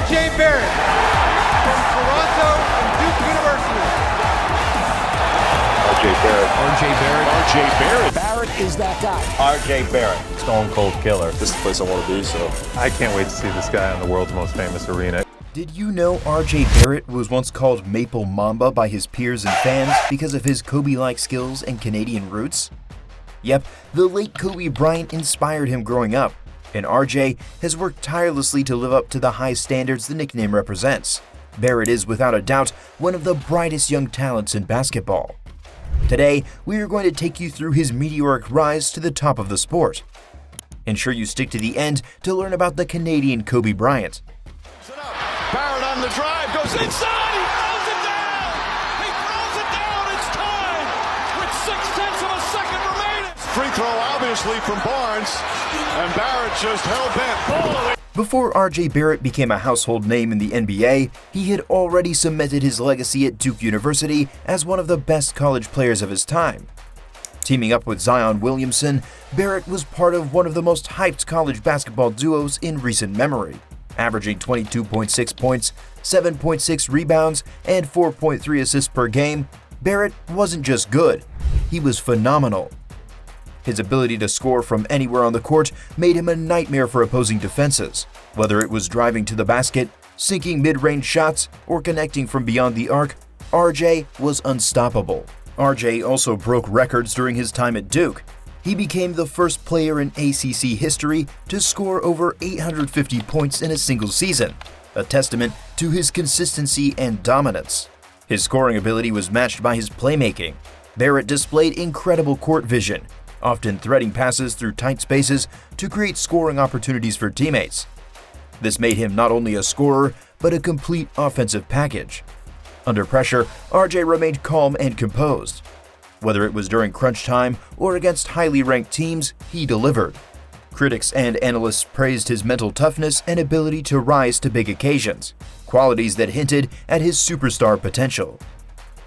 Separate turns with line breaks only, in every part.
R.J. Barrett from Toronto and Duke University.
R.J. Barrett.
R.J. Barrett.
R.J. Barrett.
Barrett is that guy.
R.J. Barrett.
Stone Cold Killer.
This is the place I want to be, so.
I can't wait to see this guy on the world's most famous arena.
Did you know R.J. Barrett was once called Maple Mamba by his peers and fans because of his Kobe-like skills and Canadian roots? Yep, the late Kobe Bryant inspired him growing up, and R.J. has worked tirelessly to live up to the high standards the nickname represents. Barrett is without a doubt one of the brightest young talents in basketball. Today, we are going to take you through his meteoric rise to the top of the sport. Ensure you stick to the end to learn about the Canadian Kobe Bryant.
Barrett on the drive, goes inside, he throws it down! He throws it down, it's tied with 0.6 of a second remaining! Free throw obviously from Barnes, and Barrett just hell-bent.
Before R.J. Barrett became a household name in the NBA, he had already cemented his legacy at Duke University as one of the best college players of his time. Teaming up with Zion Williamson, Barrett was part of one of the most hyped college basketball duos in recent memory. Averaging 22.6 points, 7.6 rebounds, and 4.3 assists per game, Barrett wasn't just good, he was phenomenal. His ability to score from anywhere on the court made him a nightmare for opposing defenses, whether it was driving to the basket, sinking mid-range shots, or connecting from beyond the arc. RJ was unstoppable. RJ also broke records during his time at Duke. He became the first player in ACC history to score over 850 points in a single season, a testament to his consistency and dominance. His scoring ability was matched by his playmaking. Barrett displayed incredible court vision, often threading passes through tight spaces to create scoring opportunities for teammates. This made him not only a scorer, but a complete offensive package. Under pressure, RJ remained calm and composed. Whether it was during crunch time or against highly ranked teams, he delivered. Critics and analysts praised his mental toughness and ability to rise to big occasions, qualities that hinted at his superstar potential.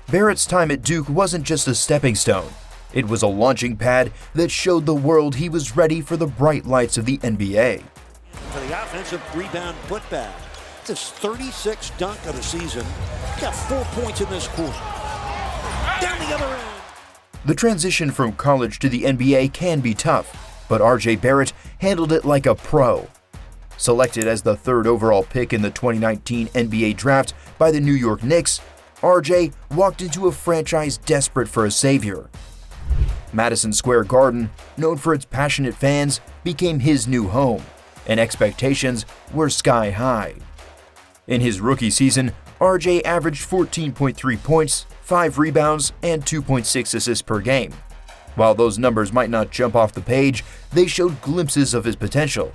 Barrett's time at Duke wasn't just a stepping stone. It was a launching pad that showed the world he was ready for the bright lights of the NBA.
For the offensive rebound putback. It's his 36th dunk of the season. Got 4 points in this quarter. Down the other end.
The transition from college to the NBA can be tough, but R.J. Barrett handled it like a pro. Selected as the third overall pick in the 2019 NBA draft by the New York Knicks, R.J. walked into a franchise desperate for a savior. Madison Square Garden, known for its passionate fans, became his new home, and expectations were sky high. In his rookie season, RJ averaged 14.3 points, 5 rebounds, and 2.6 assists per game. While those numbers might not jump off the page, they showed glimpses of his potential.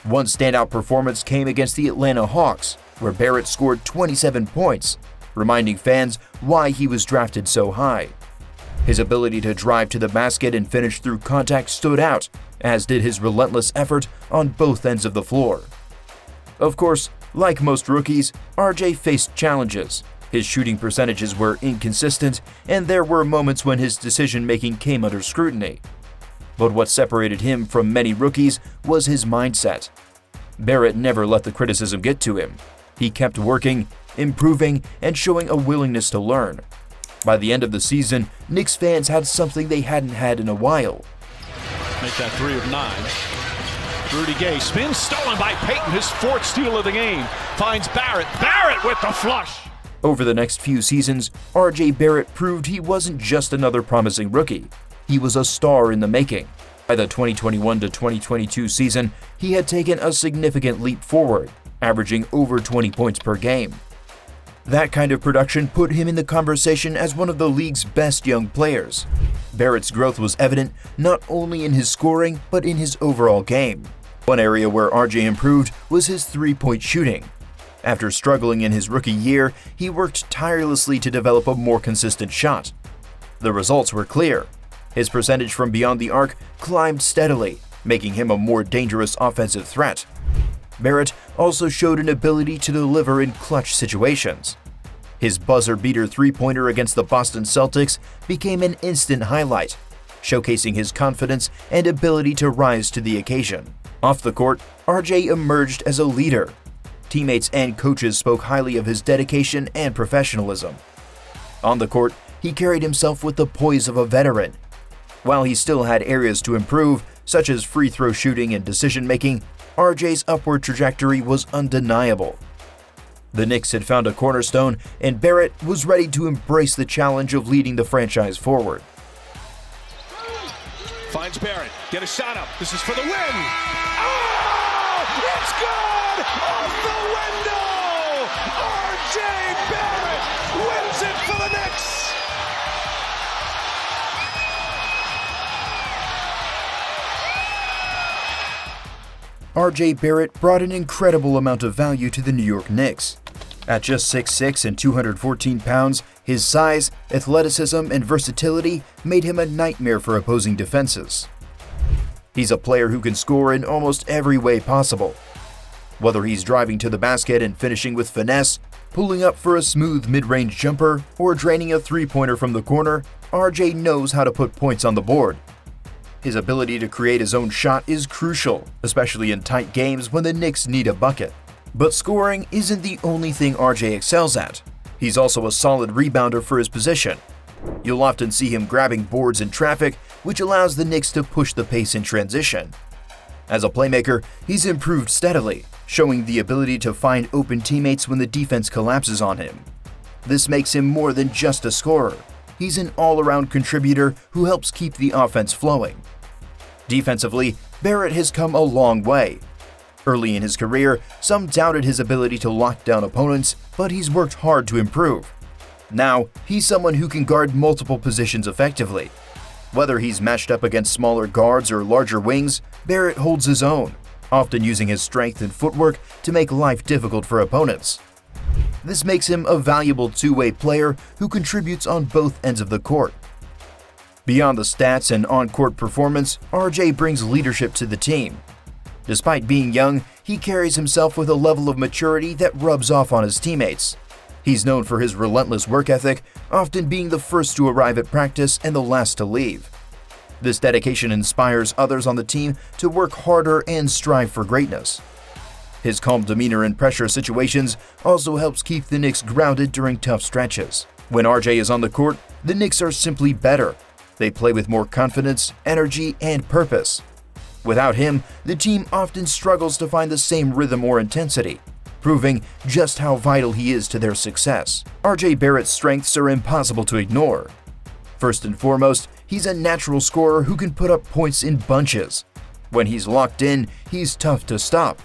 One standout performance came against the Atlanta Hawks, where Barrett scored 27 points, reminding fans why he was drafted so high. His ability to drive to the basket and finish through contact stood out, as did his relentless effort on both ends of the floor. Of course, like most rookies, RJ faced challenges. His shooting percentages were inconsistent, and there were moments when his decision-making came under scrutiny. But what separated him from many rookies was his mindset. Barrett never let the criticism get to him. He kept working, improving, and showing a willingness to learn. By the end of the season, Knicks fans had something they hadn't had in a while.
Make that 3 of 9. Rudy Gay spins, stolen by Payton, his 4th steal of the game. Finds Barrett. Barrett with the flush.
Over the next few seasons, R.J. Barrett proved he wasn't just another promising rookie. He was a star in the making. By the 2021 to 2022 season, he had taken a significant leap forward, averaging over 20 points per game. That kind of production put him in the conversation as one of the league's best young players. Barrett's growth was evident not only in his scoring, but in his overall game. One area where RJ improved was his three-point shooting. After struggling in his rookie year, he worked tirelessly to develop a more consistent shot. The results were clear. His percentage from beyond the arc climbed steadily, making him a more dangerous offensive threat. Barrett also showed an ability to deliver in clutch situations. His buzzer-beater three-pointer against the Boston Celtics became an instant highlight, showcasing his confidence and ability to rise to the occasion. Off the court, RJ emerged as a leader. teammates and coaches spoke highly of his dedication and professionalism. On the court, he carried himself with the poise of a veteran. While he still had areas to improve, such as free throw shooting and decision-making, RJ's upward trajectory was undeniable. The Knicks had found a cornerstone, and Barrett was ready to embrace the challenge of leading the franchise forward.
Finds Barrett. Get a shot up. This is for the win. Oh! It's good! Off the window! R.J. Barrett wins it for the Knicks!
R.J. Barrett brought an incredible amount of value to the New York Knicks. At just 6'6" and 214 pounds, his size, athleticism, and versatility made him a nightmare for opposing defenses. He's a player who can score in almost every way possible. Whether he's driving to the basket and finishing with finesse, pulling up for a smooth mid-range jumper, or draining a three-pointer from the corner, RJ knows how to put points on the board. His ability to create his own shot is crucial, especially in tight games when the Knicks need a bucket. But scoring isn't the only thing RJ excels at. He's also a solid rebounder for his position. You'll often see him grabbing boards in traffic, which allows the Knicks to push the pace in transition. As a playmaker, he's improved steadily, showing the ability to find open teammates when the defense collapses on him. This makes him more than just a scorer. He's an all-around contributor who helps keep the offense flowing. Defensively, Barrett has come a long way. Early in his career, some doubted his ability to lock down opponents, but he's worked hard to improve. Now, he's someone who can guard multiple positions effectively. Whether he's matched up against smaller guards or larger wings, Barrett holds his own, often using his strength and footwork to make life difficult for opponents. This makes him a valuable two-way player who contributes on both ends of the court. Beyond the stats and on-court performance, RJ brings leadership to the team. Despite being young, he carries himself with a level of maturity that rubs off on his teammates. He's known for his relentless work ethic, often being the first to arrive at practice and the last to leave. This dedication inspires others on the team to work harder and strive for greatness. His calm demeanor in pressure situations also helps keep the Knicks grounded during tough stretches. When RJ is on the court, the Knicks are simply better. They play with more confidence, energy, and purpose. Without him, the team often struggles to find the same rhythm or intensity, proving just how vital he is to their success. RJ Barrett's strengths are impossible to ignore. First and foremost, he's a natural scorer who can put up points in bunches. When he's locked in, he's tough to stop.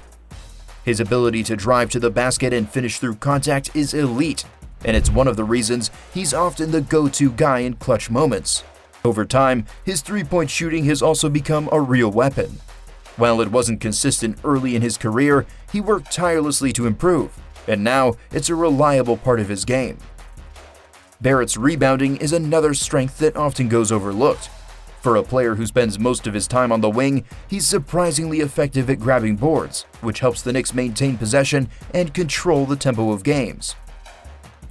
His ability to drive to the basket and finish through contact is elite, and it's one of the reasons he's often the go-to guy in clutch moments. Over time, his three-point shooting has also become a real weapon. While it wasn't consistent early in his career, he worked tirelessly to improve, and now it's a reliable part of his game. Barrett's rebounding is another strength that often goes overlooked. For a player who spends most of his time on the wing, he's surprisingly effective at grabbing boards, which helps the Knicks maintain possession and control the tempo of games.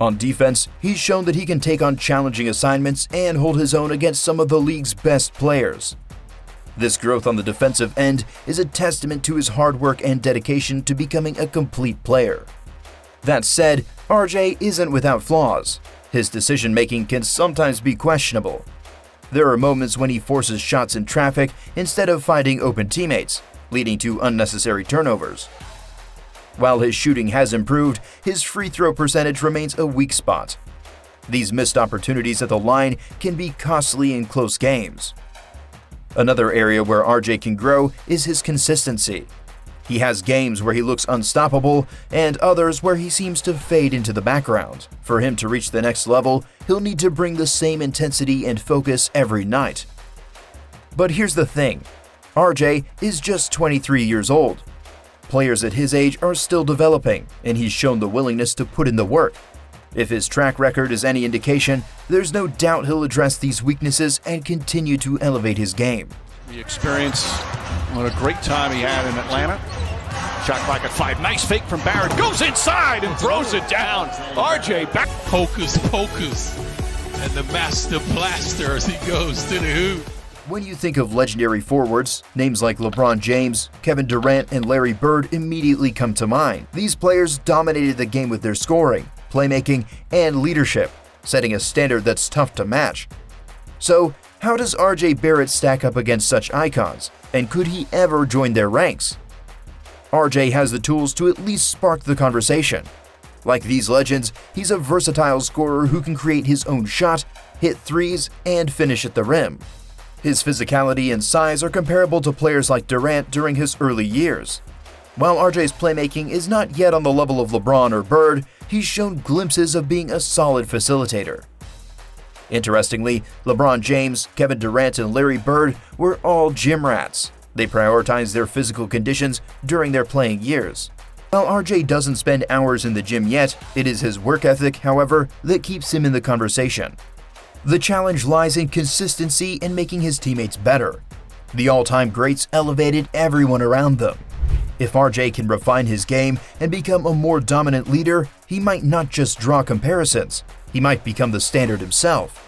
On defense, he's shown that he can take on challenging assignments and hold his own against some of the league's best players. This growth on the defensive end is a testament to his hard work and dedication to becoming a complete player. That said, RJ isn't without flaws. His decision-making can sometimes be questionable. There are moments when he forces shots in traffic instead of finding open teammates, leading to unnecessary turnovers. While his shooting has improved, his free throw percentage remains a weak spot. These missed opportunities at the line can be costly in close games. Another area where RJ can grow is his consistency. He has games where he looks unstoppable and others where he seems to fade into the background. For him to reach the next level, he'll need to bring the same intensity and focus every night. But here's the thing, RJ is just 23 years old. Players at his age are still developing, and he's shown the willingness to put in the work. If his track record is any indication, there's no doubt he'll address these weaknesses and continue to elevate his game.
The experience, what a great time he had in Atlanta. Shot clock at 5. Nice fake from Barrett. Goes inside and throws it down. RJ back.
Hocus pocus. And the master blaster as he goes to the hoop.
When you think of legendary forwards, names like LeBron James, Kevin Durant, and Larry Bird immediately come to mind. These players dominated the game with their scoring, playmaking, and leadership, setting a standard that's tough to match. So, how does RJ Barrett stack up against such icons, and could he ever join their ranks? RJ has the tools to at least spark the conversation. Like these legends, he's a versatile scorer who can create his own shot, hit threes, and finish at the rim. His physicality and size are comparable to players like Durant during his early years. While RJ's playmaking is not yet on the level of LeBron or Bird, he's shown glimpses of being a solid facilitator. Interestingly, LeBron James, Kevin Durant, and Larry Bird were all gym rats. They prioritized their physical conditions during their playing years. While RJ doesn't spend hours in the gym yet, it is his work ethic, however, that keeps him in the conversation. The challenge lies in consistency and making his teammates better. The all-time greats elevated everyone around them. If RJ can refine his game and become a more dominant leader, he might not just draw comparisons, he might become the standard himself.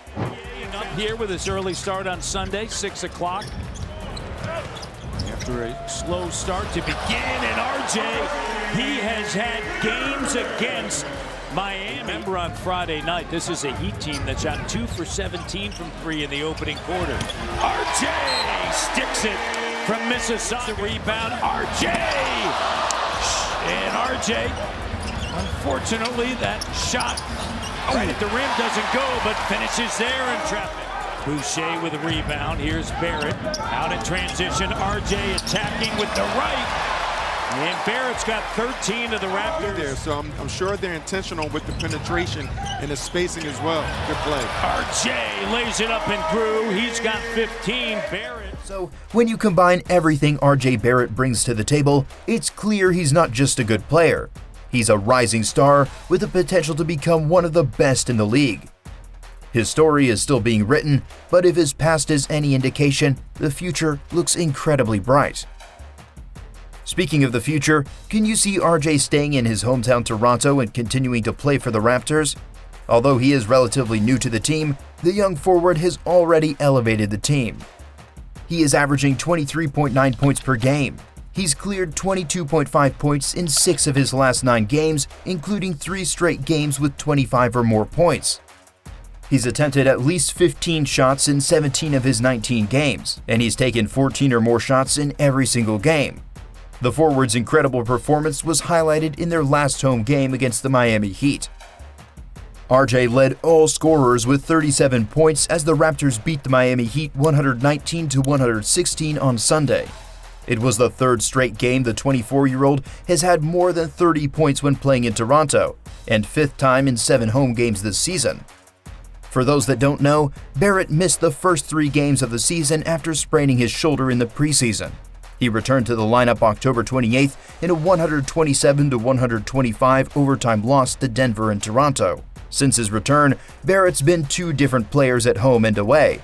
Up here with his early start on Sunday, 6 o'clock. After a slow start to begin, and RJ, he has had games against Miami. Remember on Friday night, this is a Heat team that shot 2 for 17 from 3 in the opening quarter. RJ sticks it from Mississauga. The rebound, RJ! And RJ, unfortunately, that shot right at the rim doesn't go, but finishes there in traffic. Boucher with a rebound. Here's Barrett out in transition. RJ attacking with the right. And Barrett's got 13 of the Raptors.
There, so I'm sure they're intentional with the penetration and the spacing as well. Good play.
RJ lays it up and through. He's got 15. Barrett.
So, when you combine everything RJ Barrett brings to the table, it's clear he's not just a good player. He's a rising star with the potential to become one of the best in the league. His story is still being written, but if his past is any indication, the future looks incredibly bright. Speaking of the future, can you see RJ staying in his hometown Toronto and continuing to play for the Raptors? Although he is relatively new to the team, the young forward has already elevated the team. He is averaging 23.9 points per game. He's cleared 22.5 points in 6 of his last 9 games, including 3 straight games with 25 or more points. He's attempted at least 15 shots in 17 of his 19 games, and he's taken 14 or more shots in every single game. The forward's incredible performance was highlighted in their last home game against the Miami Heat. RJ led all scorers with 37 points as the Raptors beat the Miami Heat 119-116 on Sunday. It was the 3rd straight game the 24-year-old has had more than 30 points when playing in Toronto, and 5th time in 7 home games this season. For those that don't know, Barrett missed the first 3 games of the season after spraining his shoulder in the preseason. He returned to the lineup October 28th in a 127-125 overtime loss to Denver and Toronto. Since his return, Barrett's been 2 different players at home and away.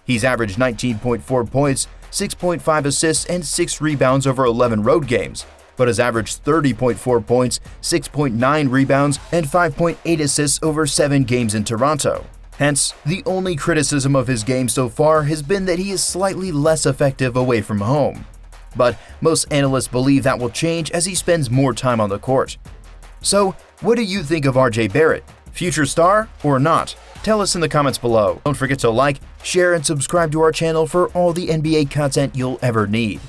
He's averaged 19.4 points, 6.5 assists, and 6 rebounds over 11 road games, but has averaged 30.4 points, 6.9 rebounds, and 5.8 assists over 7 games in Toronto. Hence, the only criticism of his game so far has been that he is slightly less effective away from home. But most analysts believe that will change as he spends more time on the court. So, what do you think of RJ Barrett? Future star or not? Tell us in the comments below. Don't forget to like, share, and subscribe to our channel for all the NBA content you'll ever need.